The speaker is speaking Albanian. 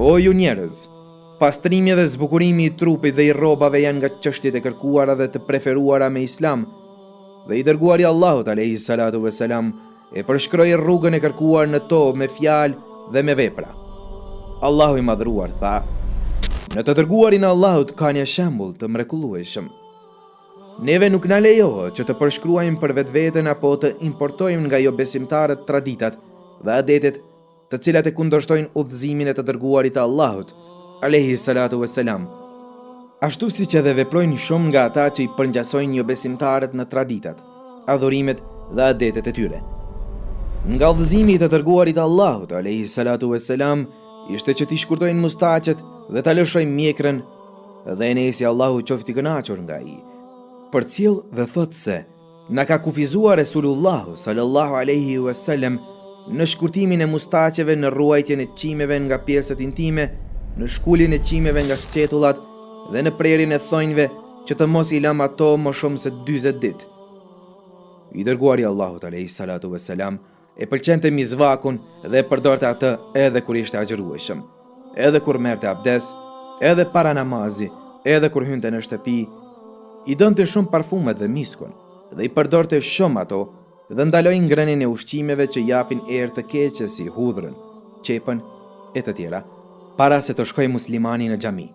O ju njerëz, pastrimi dhe zbukurimi i trupit dhe i rrobave janë nga çështjet e kërkuara dhe të preferuara me Islam, dhe i dërguari Allahut alayhi salatu vesselam e përshkroi rrugën e kërkuar në to me fjalë dhe me vepra. Allahu i madhruar tha: Në të dërguarin e Allahut ka një shembull të mrekullueshëm. Neve nuk na lejohet që të përshkruajmë për vetveten apo të importojmë nga jo besimtarët traditat dhe adetet të cilat e kundërshtojnë udhëzimin e të dërguarit të Allahut alayhi salatu vesselam, ashtu siç edhe veprojnë shumë nga ata që i përngjasojnë jo besimtarët në traditat, adhurimet dhe adetet e tyre. Nga udhëzimi i të dërguarit të Allahut alayhi salatu vesselam ishte që t'i shkurtojnë mustaqet dhe ta lëshojnë mjekrën, dhe Enesi Allahu qoftë i kënaqur nga ai përcjell dhe thot se na ka kufizuar Resulullahu sallallahu alaihi wasallam në shkurtimin e mustaqeve, në ruajtjen e çimeve nga pjesët intime, në shkuljen e çimeve nga sqetullat dhe në prerjen e thonjve që të mos i lam ato më shumë se 40 ditë. I dërguari Allahut alayhi salatu vesselam e pëlqente mizvakun dhe e përdorte atë edhe kur ishte agjërueshëm, edhe kur merrte abdes, edhe para namazi, edhe kur hynte në shtëpi. I donte shumë parfumet dhe miskun dhe i përdorte shumë ato dhe ndaloi ngrënien e ushqimeve që japin erë të keqe si hudhrën, qepën e të tjera, para se të shkojë muslimani në xhami.